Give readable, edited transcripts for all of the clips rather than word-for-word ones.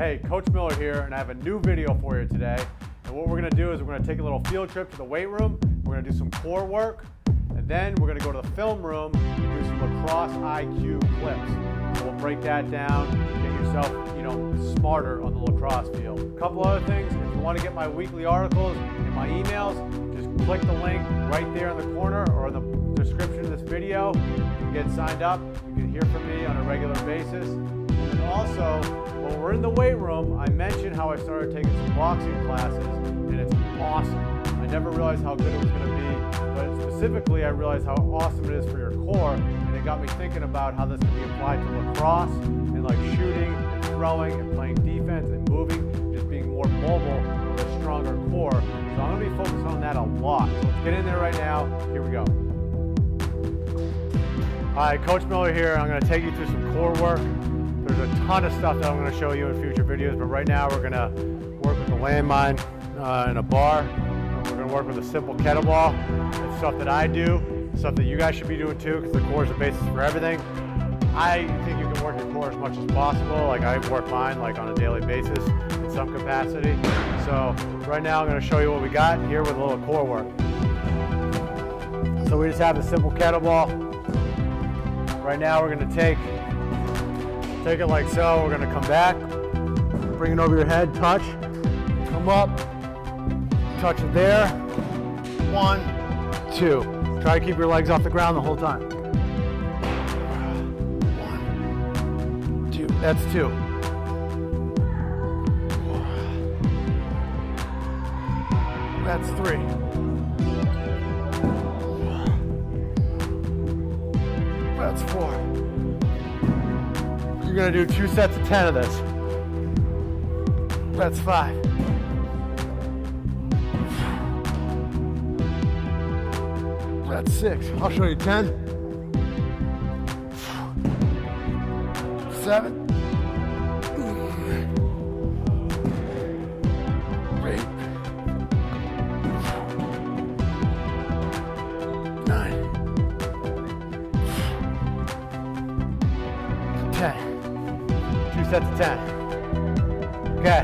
Hey, Coach Miller here, and I have a new video for you today. And what we're gonna do is we're gonna take a little field trip to the weight room. We're gonna do some core work, and then we're gonna go to the film room and do some LACROSSE IQ clips. So we'll break that down, get yourself, smarter on the lacrosse field. A couple other things, if you wanna get my weekly articles and my emails, just click the link right there in the corner or in the description of this video. You can get signed up. You can hear from me on a regular basis. And also, when we're in the weight room, I mentioned how I started taking some boxing classes, and it's awesome. I never realized how good it was going to be, but specifically I realized how awesome it is for your core, and it got me thinking about how this can be applied to lacrosse and like shooting and throwing and playing defense and moving, just being more mobile with a stronger core. So I'm going to be focused on that a lot. So let's get in there right now. Here we go. All right, Coach Miller here. I'm going to take you through some core work. There's a ton of stuff that I'm going to show you in future videos, but right now we're going to work with the landmine in a bar. And we're going to work with a simple kettleball. It's stuff that I do, stuff that you guys should be doing too, because the core is the basis for everything. I think you can work your core as much as possible. Like I work mine like on a daily basis in some capacity. So right now I'm going to show you what we got here with a little core work. So we just have the simple kettleball. Right now we're going to take it like so. We're going to come back, bring it over your head, touch, come up, touch it there. 1, 2. Try to keep your legs off the ground the whole time. 1, 2. That's 2. That's 3. That's 4. You're going to do 2 sets of 10 of this. That's 5. That's 6. I'll show you 10. 7. 8. 9. 10. 2 sets of 10. Okay,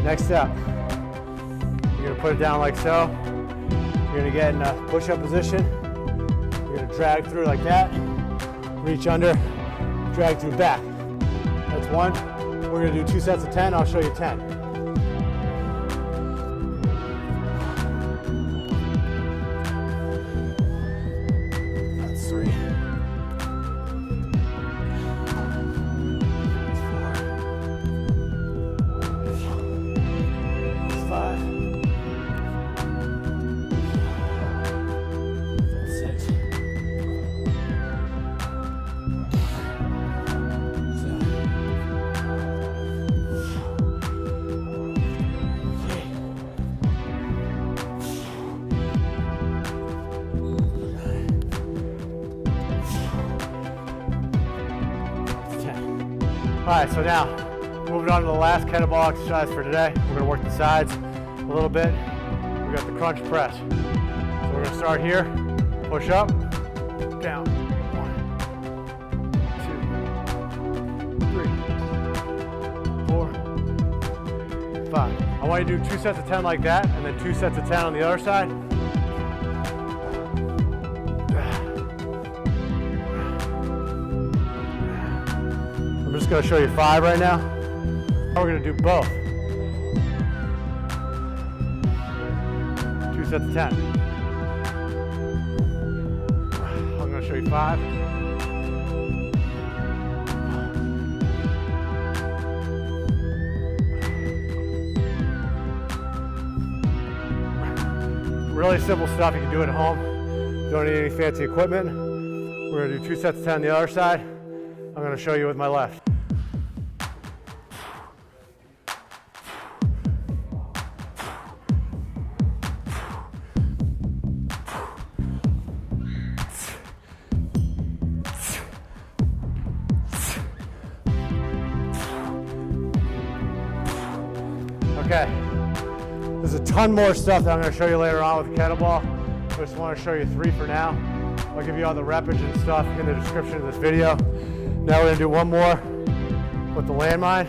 next up, you're gonna put it down like so. You're gonna get in a push-up position. You're gonna drag through like that, reach under, drag through back. That's 1. We're gonna do 2 sets of 10. I'll show you 10. That's 3. All right, so now moving on to the last kettlebell exercise for today. We're gonna work the sides a little bit. We got the crunch press. So we're gonna start here, push up, down. 1, 2, 3, 4, 5. I want you to do 2 sets of 10 like that, and then 2 sets of 10 on the other side. I'm just going to show you 5 right now. We're going to do both. 2 sets of 10. I'm going to show you 5. Really simple stuff you can do at home. Don't need any fancy equipment. We're going to do 2 sets of 10 on the other side. I'm going to show you with my left. Okay, there's a ton more stuff that I'm going to show you later on with the kettlebell. I just want to show you 3 for now. I'll give you all the repage and stuff in the description of this video. Now we're going to do one more with the landmine.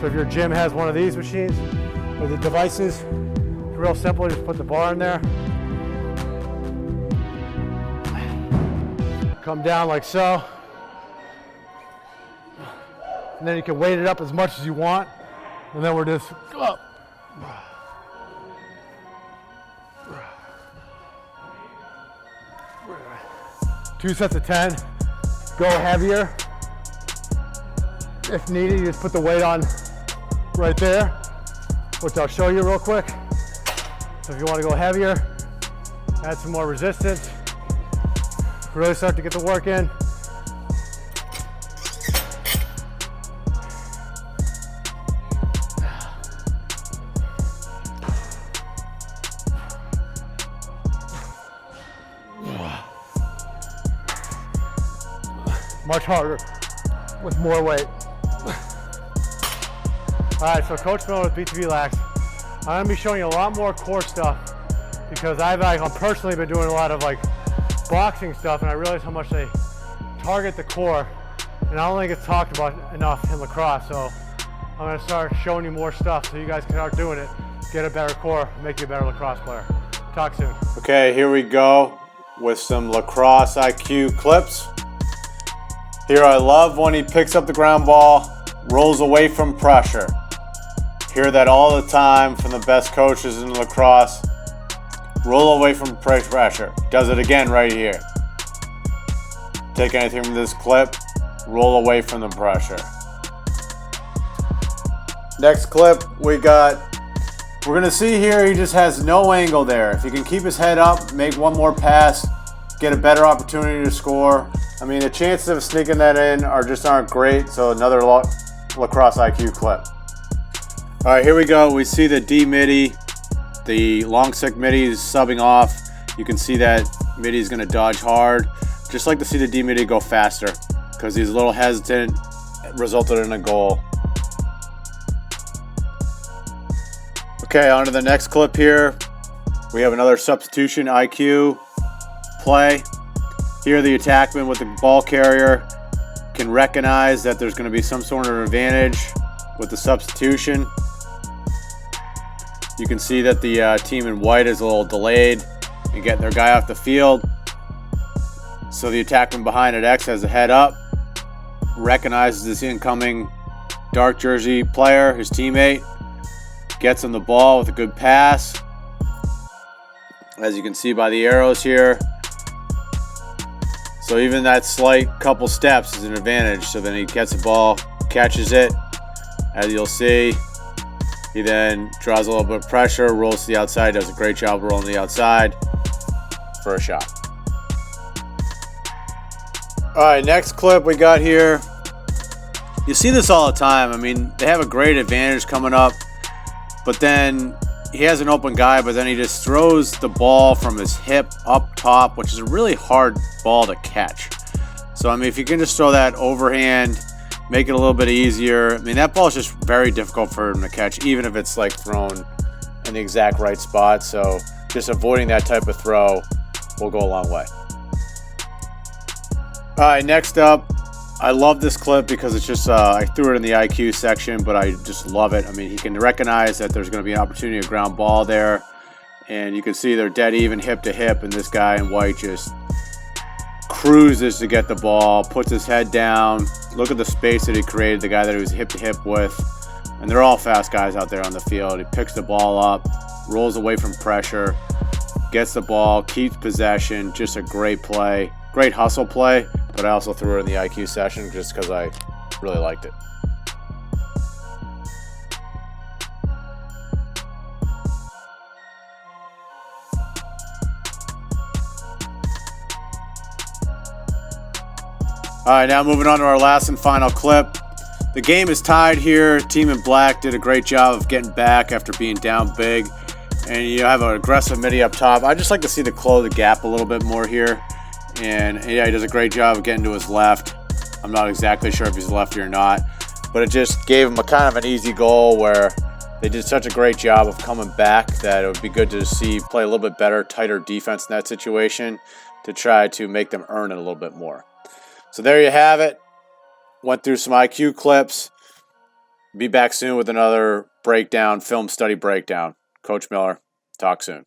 So So if your gym has one of these machines or the devices, it's real simple. Just put the bar in there. Come down like so. And then you can weight it up as much as you want. And then we're just up. 2 sets of 10. Go heavier. If needed, you just put the weight on right there, which I'll show you real quick. So if you want to go heavier, add some more resistance. Really start to get the work in. Much harder with more weight. All right, so Coach Miller with BTB Lax. I'm gonna be showing you a lot more core stuff because I've personally been doing a lot of like boxing stuff, and I realize how much they target the core, and I don't think it's talked about enough in lacrosse. So I'm gonna start showing you more stuff so you guys can start doing it, get a better core, make you a better lacrosse player. Talk soon. Okay, here we go with some LACROSSE IQ clips. Here I love when he picks up the ground ball, rolls away from pressure. Hear that all the time from the best coaches in lacrosse. Roll away from pressure. Does it again right here. Take anything from this clip, roll away from the pressure. Next clip we're gonna see here he just has no angle there. If he can keep his head up, make one more pass, get a better opportunity to score. I mean, the chances of sneaking that in aren't great, so another LACROSSE IQ clip. All right, here we go. We see the D midi, the long stick midi is subbing off. You can see that midi is gonna dodge hard. Just like to see the D midi go faster because he's a little hesitant, it resulted in a goal. Okay, on to the next clip here. We have another substitution IQ play. Here the attackman with the ball carrier can recognize that there's going to be some sort of advantage with the substitution. You can see that the team in white is a little delayed in getting their guy off the field. So the attackman behind at X has a head up, recognizes this incoming dark jersey player, his teammate, gets him the ball with a good pass. As you can see by the arrows here. So even that slight couple steps is an advantage. So then he gets the ball, catches it. As you'll see, he then draws a little bit of pressure, rolls to the outside, does a great job rolling to the outside for a shot. All right, next clip we got here. You see this all the time. I mean, they have a great advantage coming up, but then he has an open guy, but then he just throws the ball from his hip up top, which is a really hard ball to catch. So, I mean, if you can just throw that overhand, make it a little bit easier. I mean, that ball is just very difficult for him to catch, even if it's like thrown in the exact right spot. So just avoiding that type of throw will go a long way. All right, next up, I love this clip because it's just, I threw it in the IQ section, but I just love it. I mean, he can recognize that there's going to be an opportunity to ground ball there. And you can see they're dead even hip to hip, and this guy in white just cruises to get the ball, puts his head down. Look at the space that he created, the guy that he was hip to hip with. And they're all fast guys out there on the field. He picks the ball up, rolls away from pressure, gets the ball, keeps possession. Just a great play. Great hustle play, but I also threw it in the IQ session just because I really liked it. All right, now moving on to our last and final clip. The game is tied here. Team in black did a great job of getting back after being down big. And you have an aggressive midi up top. I just like to see the close the gap a little bit more here. And yeah, he does a great job of getting to his left. I'm not exactly sure if he's lefty or not, but it just gave him a kind of an easy goal where they did such a great job of coming back that it would be good to see play a little bit better, tighter defense in that situation to try to make them earn it a little bit more. So there you have it. Went through some IQ clips. Be back soon with another breakdown, film study breakdown. Coach Miller, talk soon.